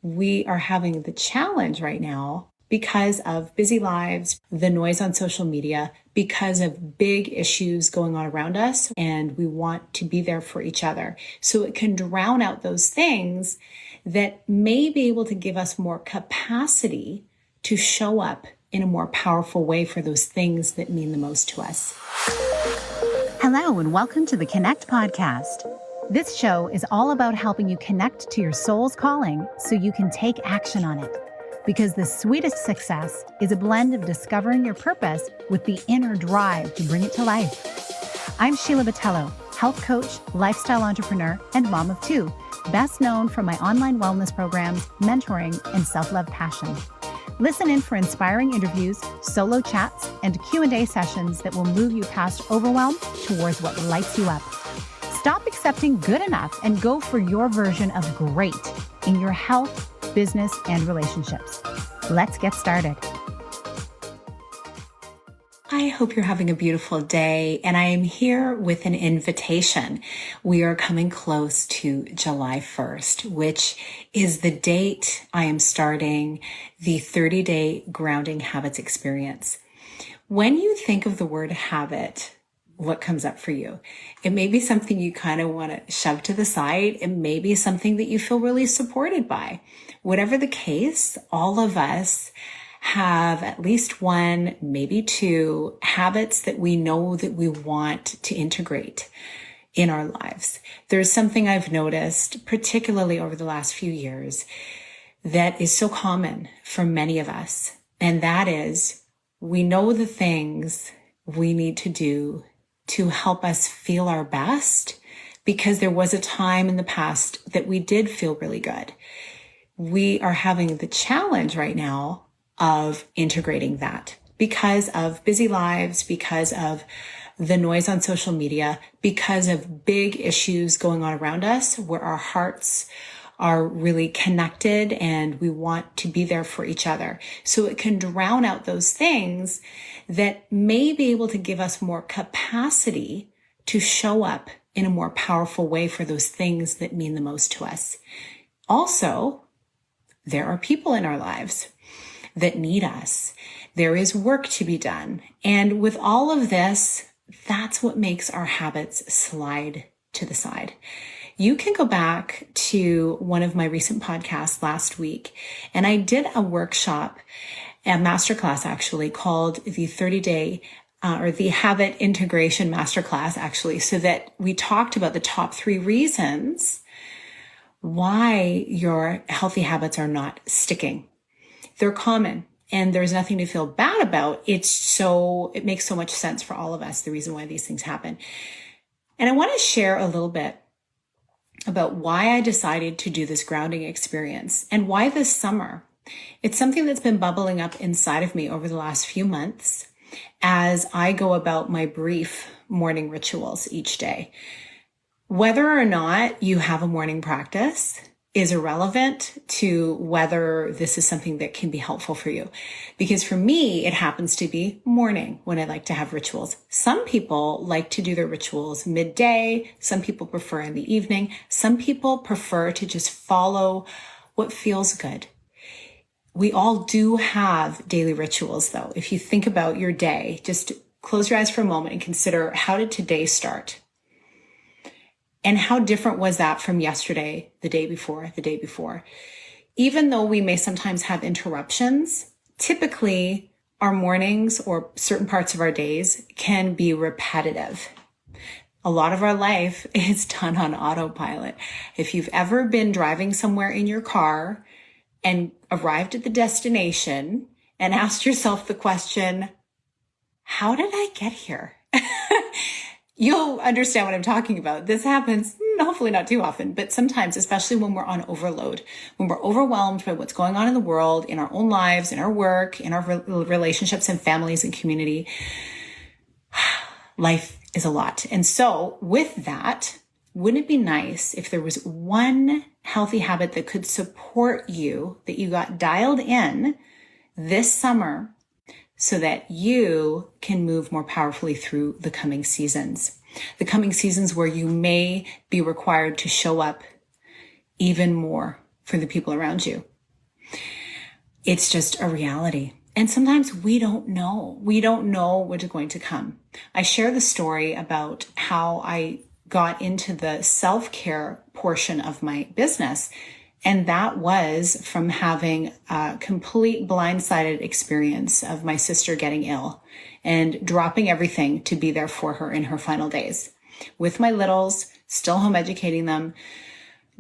we are having the challenge right now because of busy lives, the noise on social media, because of big issues going on around us, and we want to be there for each other. So it can drown out those things that may be able to give us more capacity to show up in a more powerful way for those things that mean the most to us. Hello, and welcome to the Connect podcast. This show is all about helping you connect to your soul's calling so you can take action on it. Because the sweetest success is a blend of discovering your purpose with the inner drive to bring it to life. I'm Sheila, health coach, lifestyle entrepreneur, and mom of two, best known for my online wellness programs, mentoring, and self-love passion. Listen in for inspiring interviews, solo chats, and Q&A sessions that will move you past overwhelm towards what lights you up. Stop accepting good enough and go for your version of great in your health, business, and relationships. Let's get started. I hope you're having a beautiful day, and I am here with an invitation. We are coming close to July 1st, which is the date I am starting the 30-day grounding habits experience. When you think of the word habit, what comes up for you? It may be something you kind of want to shove to the side. It may be something that you feel really supported by. Whatever the case, all of us have at least one, maybe two habits that we know that we want to integrate in our lives. There's something I've noticed, particularly over the last few years, that is so common for many of us. And that is, we know the things we need to do to help us feel our best, because there was a time in the past that we did feel really good. We are having the challenge right now of integrating that because of busy lives, because of the noise on social media, because of big issues going on around us where our hearts are really connected and we want to be there for each other. So it can drown out those things that may be able to give us more capacity to show up in a more powerful way for those things that mean the most to us. Also, there are people in our lives that need us. There is work to be done. And with all of this, that's what makes our habits slide to the side. You can go back to one of my recent podcasts last week, and I did a workshop, a masterclass actually, called the 30-day or the habit integration masterclass actually, so that we talked about the top 3 reasons why your healthy habits are not sticking. They're common and there's nothing to feel bad about. It makes so much sense for all of us, the reason why these things happen. And I want to share a little bit about why I decided to do this grounding experience and why this summer. It's something that's been bubbling up inside of me over the last few months as I go about my brief morning rituals each day. Whether or not you have a morning practice is irrelevant to whether this is something that can be helpful for you. Because for me, it happens to be morning when I like to have rituals. Some people like to do their rituals midday. Some people prefer in the evening. Some people prefer to just follow what feels good. We all do have daily rituals though. If you think about your day, just close your eyes for a moment and consider, how did today start? And how different was that from yesterday, the day before, the day before? Even though we may sometimes have interruptions, typically our mornings or certain parts of our days can be repetitive. A lot of our life is done on autopilot. If you've ever been driving somewhere in your car and arrived at the destination and asked yourself the question, how did I get here? You'll understand what I'm talking about. This happens, hopefully not too often, but sometimes, especially when we're on overload, when we're overwhelmed by what's going on in the world, in our own lives, in our work, in our relationships and families and community. Life is a lot. And so with that, wouldn't it be nice if there was one healthy habit that could support you, that you got dialed in this summer, so that you can move more powerfully through the coming seasons where you may be required to show up even more for the people around you. It's just a reality. And sometimes we don't know. We don't know what is going to come. I share the story about how I got into the self-care portion of my business. And that was from having a complete blindsided experience of my sister getting ill and dropping everything to be there for her in her final days. With my littles, still home educating them,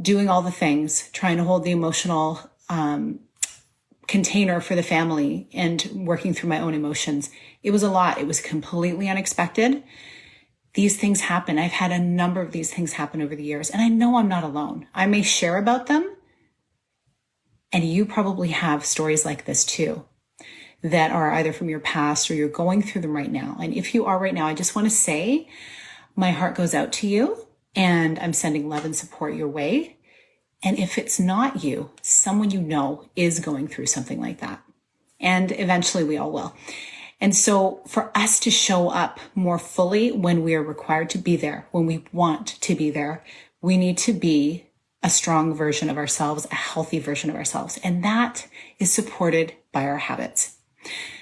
doing all the things, trying to hold the emotional container for the family and working through my own emotions. It was a lot. It was completely unexpected. These things happen. I've had a number of these things happen over the years, and I know I'm not alone. I may share about them, and you probably have stories like this too, that are either from your past or you're going through them right now. And if you are right now, I just want to say my heart goes out to you, and I'm sending love and support your way. And if it's not you, someone you know is going through something like that. And eventually we all will. And so for us to show up more fully when we are required to be there, when we want to be there, we need to be a strong version of ourselves, a healthy version of ourselves. And that is supported by our habits.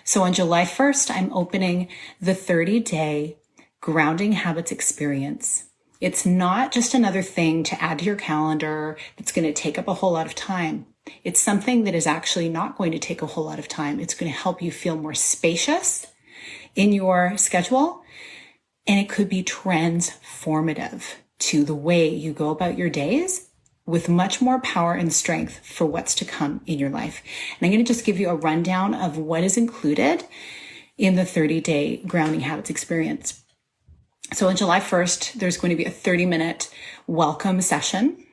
So on July 1st, I'm opening the 30-day grounding habits experience. It's not just another thing to add to your calendar that's going to take up a whole lot of time. It's something that is actually not going to take a whole lot of time. It's going to help you feel more spacious in your schedule, and it could be transformative to the way you go about your days with much more power and strength for what's to come in your life. And I'm going to just give you a rundown of what is included in the 30-day grounding habits experience. So on July 1st, there's going to be a 30-minute welcome session,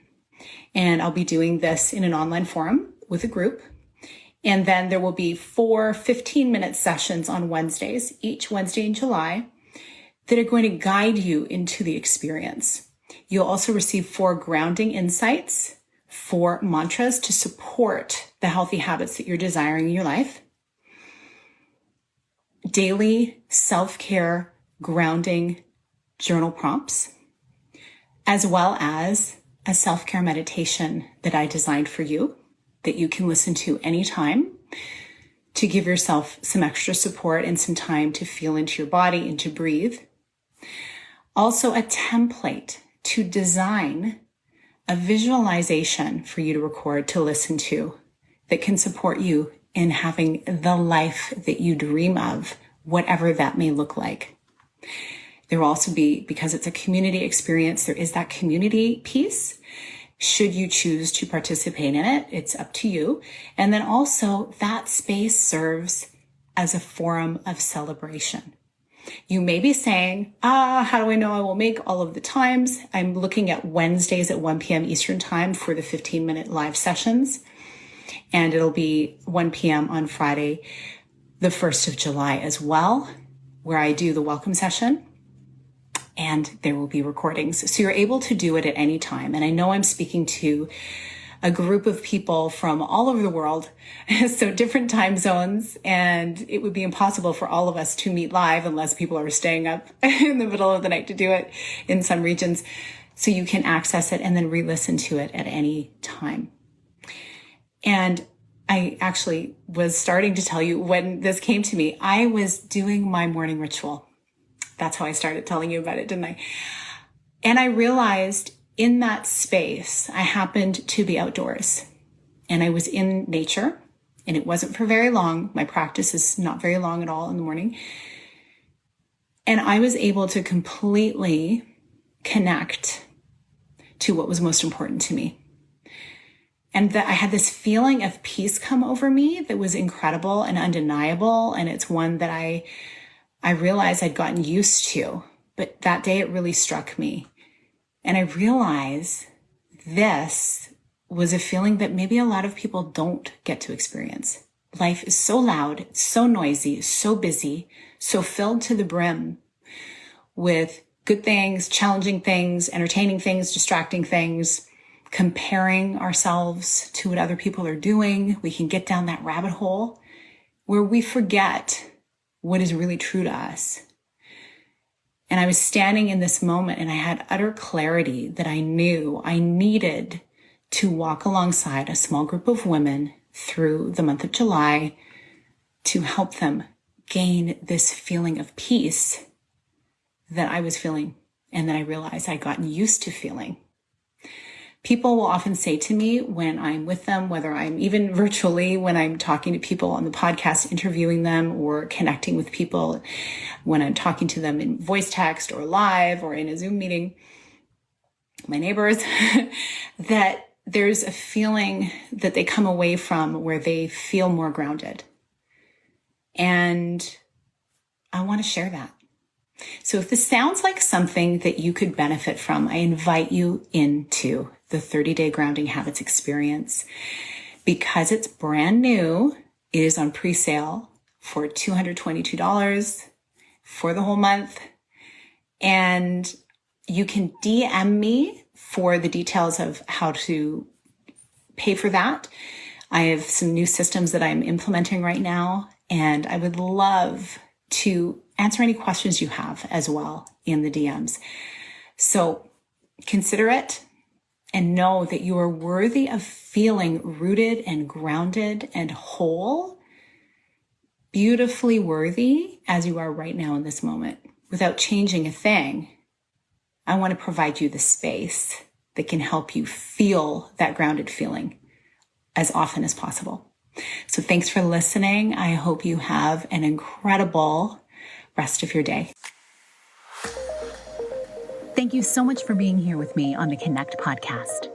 and I'll be doing this in an online forum with a group. And then there will be 4 15-minute sessions on Wednesdays, each Wednesday in July, that are going to guide you into the experience. You'll also receive 4 grounding insights, 4 mantras to support the healthy habits that you're desiring in your life, daily self-care grounding journal prompts, as well as a self-care meditation that I designed for you that you can listen to anytime to give yourself some extra support and some time to feel into your body and to breathe. Also a template to design a visualization for you to record, to listen to, that can support you in having the life that you dream of, whatever that may look like. There will also be, because it's a community experience, there is that community piece. Should you choose to participate in it, it's up to you. And then also that space serves as a forum of celebration. You may be saying, how do I know I will make all of the times? I'm looking at Wednesdays at 1 p.m. Eastern time for the 15-minute live sessions. And it'll be 1 p.m. on Friday, the 1st of July as well, where I do the welcome session. And there will be recordings. So you're able to do it at any time. And I know I'm speaking to a group of people from all over the world, so different time zones, and it would be impossible for all of us to meet live unless people are staying up in the middle of the night to do it in some regions. So you can access it and then re-listen to it at any time. And I actually was starting to tell you when this came to me, I was doing my morning ritual. That's how I started telling you about it, didn't I? And I realized in that space, I happened to be outdoors and I was in nature, and it wasn't for very long. My practice is not very long at all in the morning. And I was able to completely connect to what was most important to me. And that I had this feeling of peace come over me that was incredible and undeniable. And it's one that I realized I'd gotten used to, but that day it really struck me. And I realized this was a feeling that maybe a lot of people don't get to experience. Life is so loud, so noisy, so busy, so filled to the brim with good things, challenging things, entertaining things, distracting things, comparing ourselves to what other people are doing. We can get down that rabbit hole where we forget what is really true to us. And I was standing in this moment and I had utter clarity that I knew I needed to walk alongside a small group of women through the month of July to help them gain this feeling of peace that I was feeling and that I realized I'd gotten used to feeling. People will often say to me when I'm with them, whether I'm even virtually, when I'm talking to people on the podcast, interviewing them, or connecting with people, when I'm talking to them in voice text or live or in a Zoom meeting, my neighbors, that there's a feeling that they come away from where they feel more grounded. And I want to share that. So if this sounds like something that you could benefit from, I invite you into the 30-day grounding habits experience. Because it's brand new, it is on pre-sale for $222 for the whole month. And you can DM me for the details of how to pay for that. I have some new systems that I'm implementing right now, and I would love to answer any questions you have as well in the DMs. So consider it and know that you are worthy of feeling rooted and grounded and whole, beautifully worthy as you are right now in this moment. Without changing a thing, I want to provide you the space that can help you feel that grounded feeling as often as possible. So thanks for listening. I hope you have an incredible rest of your day. Thank you so much for being here with me on the Connect podcast.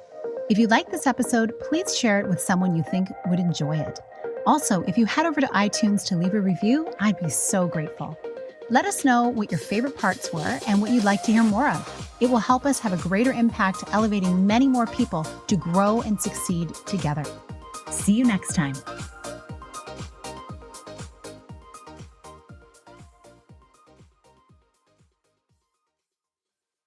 If you like this episode, please share it with someone you think would enjoy it. Also, if you head over to iTunes to leave a review, I'd be so grateful. Let us know what your favorite parts were and what you'd like to hear more of. It will help us have a greater impact, elevating many more people to grow and succeed together. See you next time.